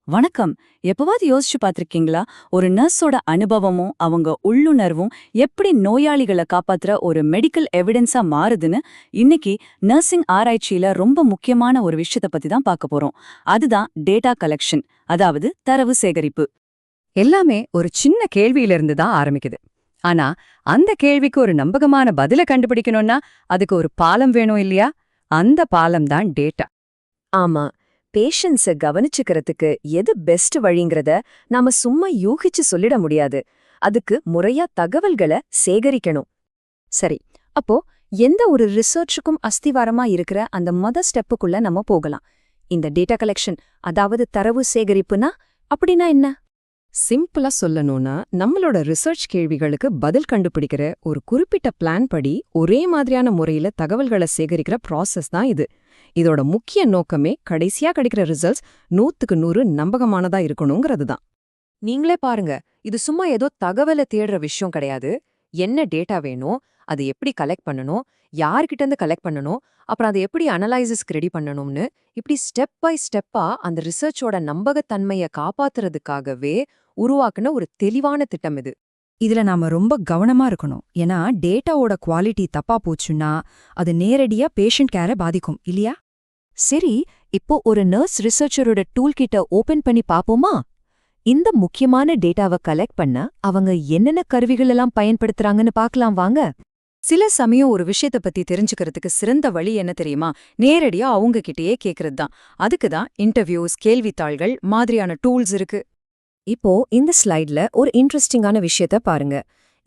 வணக்கம். எப்பவாவது யோசிச்சு பார்த்திருக்கீங்களா? ஒரு நர்ஸோட அனுபவமும் அவங்க உள்ளுணர்வும் எப்படி நோயாளிகளை காப்பாத்துற ஒரு மெடிக்கல் எவிடன்ஸா மாறுதுன்னு இன்னைக்கு நர்சிங் ஆராய்ச்சியில ரொம்ப முக்கியமான ஒரு விஷயத்தை பத்தி தான் பார்க்க போறோம். அதுதான் டேட்டா கலெக்ஷன், அதாவது தரவு சேகரிப்பு. எல்லாமே ஒரு சின்ன கேள்வியிலிருந்து தான் ஆரம்பிக்குது. ஆனா அந்த கேள்விக்கு ஒரு நம்பகமான பதில கண்டுபிடிக்கணும்னா அதுக்கு ஒரு பாலம் வேணும் இல்லையா? அந்த பாலம் தான் டேட்டா. ஆமா, பேஷண்ட்ஸ கவனிச்சுக்கிறதுக்கு எது பெஸ்ட் வழிங்கிறத நாம சும்மா யூகிச்சு சொல்லிட முடியாது. அதுக்கு முறையா தகவல்களை சேகரிக்கணும். சரி, அப்போ எந்த ஒரு ரிசர்ச்சுக்கும் அஸ்திவாரமா இருக்கிற அந்த ஸ்டெப்புக்குள்ள நம்ம போகலாம். இந்த டேட்டா கலெக்ஷன், அதாவது தரவு சேகரிப்புனா அப்படின்னா என்ன? சிம்பிளா சொல்லணும்னா நம்மளோட ரிசர்ச் கேள்விகளுக்கு பதில் கண்டுபிடிக்கிற ஒரு குறிப்பிட்ட பிளான் படி ஒரே மாதிரியான முறையில தகவல்களை சேகரிக்கிற ப்ராசஸ் தான் இது. இதோட முக்கிய நோக்கமே கடைசியா கிடைக்கிற ரிசல்ட்ஸ் 100க்கு 100 நம்பகமானதா இருக்கணுங்கிறது தான். நீங்களே பாருங்க, இது சும்மா ஏதோ தகவலை தேடுற விஷயம் கிடையாது. என்ன டேட்டா வேணும், அது எப்படி கலெக்ட் பண்ணணும், யார்கிட்ட இருந்து கலெக்ட் பண்ணணும், அப்புறம் அதை எப்படி அனலைசிஸ்க்கு ரெடி பண்ணணும்னு இப்படி ஸ்டெப் பை ஸ்டெப்பா அந்த ரிசர்ச்சோட நம்பகத்தன்மையை காப்பாத்துறதுக்காகவே உருவாக்குன ஒரு தெளிவான திட்டம் இது. இதுல நாம ரொம்ப கவனமா இருக்கணும். ஏன்னா டேட்டாவோட குவாலிட்டி தப்பா போச்சுன்னா அது நேரடியா பேஷண்ட் கேரை பாதிக்கும் இல்லையா? சரி, இப்போ ஒரு நர்ஸ் ரிசர்ச்சரோட டூல் கிட்ட ஓபன் பண்ணி பாப்போமா? இந்த முக்கியமான டேட்டாவை கலெக்ட் பண்ண அவங்க என்னென்ன கருவிகள் எல்லாம் பயன்படுத்துறாங்கன்னு பார்க்கலாம் வாங்க. சில சமயம் ஒரு விஷயத்தை பத்தி தெரிஞ்சுக்கிறதுக்கு சிறந்த வழி என்ன தெரியுமா? நேரடியா அவங்க கிட்டயே கேக்குறது தான். அதுக்கு தான் இன்டர்வியூஸ், கேள்வித்தாள்கள் மாதிரியான டூல்ஸ் இருக்கு. இப்போ இந்த ஸ்லைட்ல ஒரு இன்ட்ரெஸ்டிங்கான விஷயத்த பாருங்க.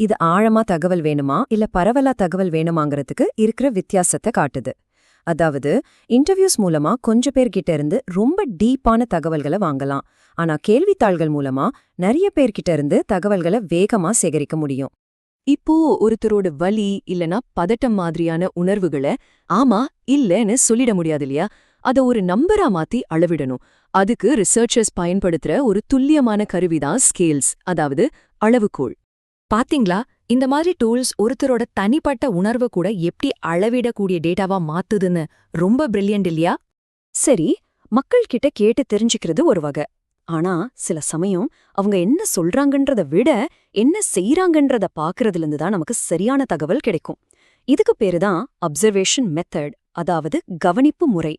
இது ஆழமா தகவல் வேணுமா இல்ல பரவலா தகவல் வேணுமாங்கிறதுக்கு இருக்கிற வித்தியாசத்தை காட்டுது. அதாவது இன்டர்வியூஸ் மூலமா கொஞ்சம் பேர்கிட்ட இருந்து ரொம்ப டீப்பான தகவல்களை வாங்கலாம். ஆனா கேள்வித்தாள்கள் மூலமா நிறைய பேர்கிட்ட இருந்து தகவல்களை வேகமா சேகரிக்க முடியும். இப்போ ஒருத்தரோட வலி இல்லனா பதட்டம் மாதிரியான உணர்வுகளை ஆமா இல்லன்னு சொல்லிட முடியாது இல்லையா? அத ஒரு நம்பரா மாத்தி அளவிடணும். அதுக்கு ரிசர்ச்சர்ஸ் பயன்படுத்துற ஒரு துல்லியமான கருவிதான் ஸ்கேல்ஸ், அதாவது அளவுகோல். பாத்தீங்களா, இந்த மாதிரி டூல்ஸ் ஒருத்தரோட தனிப்பட்ட உணர்வை கூட எப்படி அளவிடக்கூடிய டேட்டாவா மாத்துதுன்னு ரொம்ப பிரில்லியன்ட் இல்லையா? சரி, மக்கள் கிட்ட கேட்டு தெரிஞ்சுக்கிறது ஒரு வகை. ஆனா சில சமயம் அவங்க என்ன சொல்றாங்கன்றத விட என்ன செய்யறாங்கன்றத பாக்குறதுல தான் நமக்கு சரியான தகவல் கிடைக்கும். இதுக்கு பேருதான் அப்சர்வேஷன் மெத்தட், அதாவது கவனிப்பு முறை.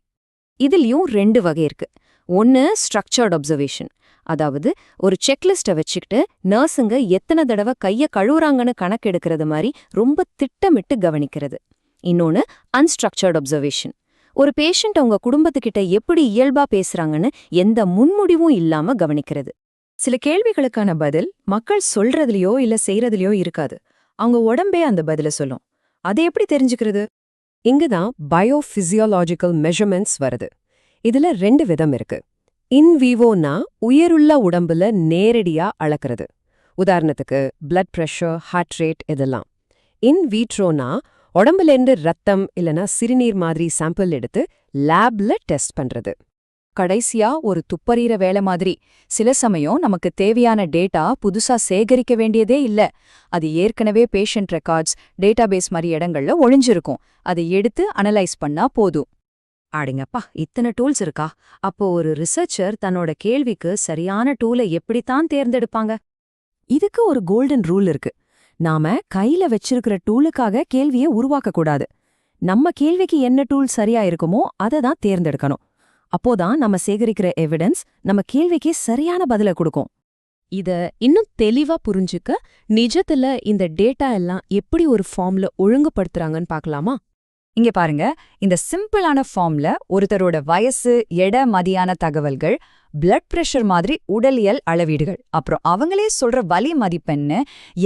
இதுலயும் 2 வகை இருக்கு. ஒன்னு ஸ்ட்ரக்சர்ட் அப்சர்வேஷன், அதாவது ஒரு செக்லிஸ்ட வச்சுக்கிட்டு நர்ஸுங்க எத்தனை தடவை கைய கழுவுறாங்கன்னு கணக்கெடுக்கிறது மாதிரி ரொம்ப திட்டமிட்டு கவனிக்கிறது. இன்னொன்னு அன்ஸ்ட்ரக்சர்ட் அப்சர்வேஷன், ஒரு பேஷண்ட் அவங்க குடும்பத்துக்கிட்ட எப்படி இயல்பா பேசுறாங்கன்னு எந்த முன்முடிவும் இல்லாம கவனிக்கிறது. சில கேள்விகளுக்கான பதில் மக்கள் சொல்றதுலயோ இல்ல செய்யறதுலயோ இருக்காது. அவங்க உடம்பே அந்த பதில சொல்லும். அதை எப்படி தெரிஞ்சுக்கிறது? இங்குதான் பயோபிசியாலஜிக்கல் மெஷர்மெண்ட்ஸ் வருது. இதுல 2 விதம் இருக்கு. இன் விவோனா உயிருள்ள உடம்புல நேரடியா அளக்கிறது. உதாரணத்துக்கு பிளட் பிரஷர், ஹார்ட் ரேட் இதெல்லாம். இன் வீட்ரோனா உடம்புலேருந்து ரத்தம் இல்லனா சிறுநீர் மாதிரி சாம்பிள் எடுத்து லேப்ல டெஸ்ட் பண்றது. கடைசியா ஒரு துப்பறிகிற வேலை மாதிரி. சில சமயம் நமக்கு தேவையான டேட்டா புதுசா சேகரிக்க வேண்டியதே இல்ல. அது ஏற்கனவே பேஷண்ட் ரெக்கார்ட்ஸ், டேட்டாபேஸ் மாதிரி இடங்கள்ல ஒளிஞ்சிருக்கும். அதை எடுத்து அனலைஸ் பண்ணா போதும். அடங்கப்பா, இத்தனை டூல்ஸ் இருக்கா? அப்போ ஒரு ரிசர்ச்சர் தன்னோட கேள்விக்கு சரியான டூலை எப்படித்தான் தேர்ந்தெடுப்பாங்க? இதுக்கு ஒரு கோல்டன் ரூல் இருக்கு. நாம கையில வச்சிருக்கிற டூலுக்காக கேள்வியை உருவாக்க கூடாது. நம்ம கேள்விக்கு என்ன டூல் சரியா இருக்குமோ அதை தான் தேர்ந்தெடுக்கணும். அப்போதான் நம்ம சேகரிக்கிற எவிடன்ஸ் நம்ம கேள்விக்கு சரியான பதில கொடுக்கும். இத இன்னும் தெளிவா புரிஞ்சுக்க நிஜத்துல இந்த டேட்டா எல்லாம் எப்படி ஒரு ஃபார்ம்ல ஒழுங்குபடுத்துறாங்கன்னு பார்க்கலாமா? இங்க பாருங்க, இந்த சிம்பிளான ஃபார்ம்ல ஒருத்தரோட வயசு, எடை மதியான தகவல்கள், பிளட் பிரஷர் மாதிரி உடலியல் அளவீடுகள், அப்புறம் அவங்களே சொல்ற வலி மதிப்பெண்ணு,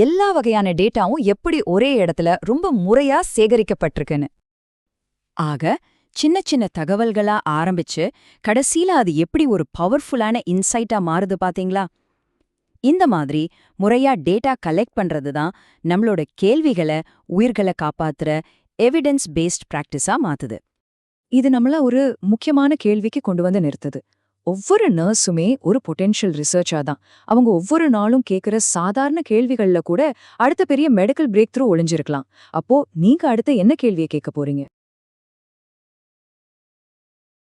எல்லா வகையான டேட்டாவும் எப்படி ஒரே இடத்துல ரொம்ப முறையா சேகரிக்கப்பட்டிருக்குன்னு. ஆக சின்ன சின்ன தகவல்களா ஆரம்பிச்சு கடைசியில அது எப்படி ஒரு பவர்ஃபுல்லான இன்சைட்டா மாறுது பாத்தீங்களா? இந்த மாதிரி முறையா டேட்டா கலெக்ட் பண்றது தான் நம்மளோட கேள்விகளை, உயிர்களை காப்பாத்துற எவிடன்ஸ் பேஸ்ட் பிராக்டிஸா மாத்துது. இது நம்மள ஒரு முக்கியமான கேள்விக்கு கொண்டு வந்து நிறுத்துது. ஒவ்வொரு நர்ஸுமே ஒரு பொட்டென்ஷியல் ரிசர்ச்சா தான். அவங்க ஒவ்வொரு நாளும் கேட்கிற சாதாரண கேள்விகள்ல கூட அடுத்த பெரிய மெடிக்கல் பிரேக் த்ரூ ஒளிஞ்சிருக்கலாம். அப்போ நீங்க அடுத்த என்ன கேள்வியை கேட்க போறீங்க?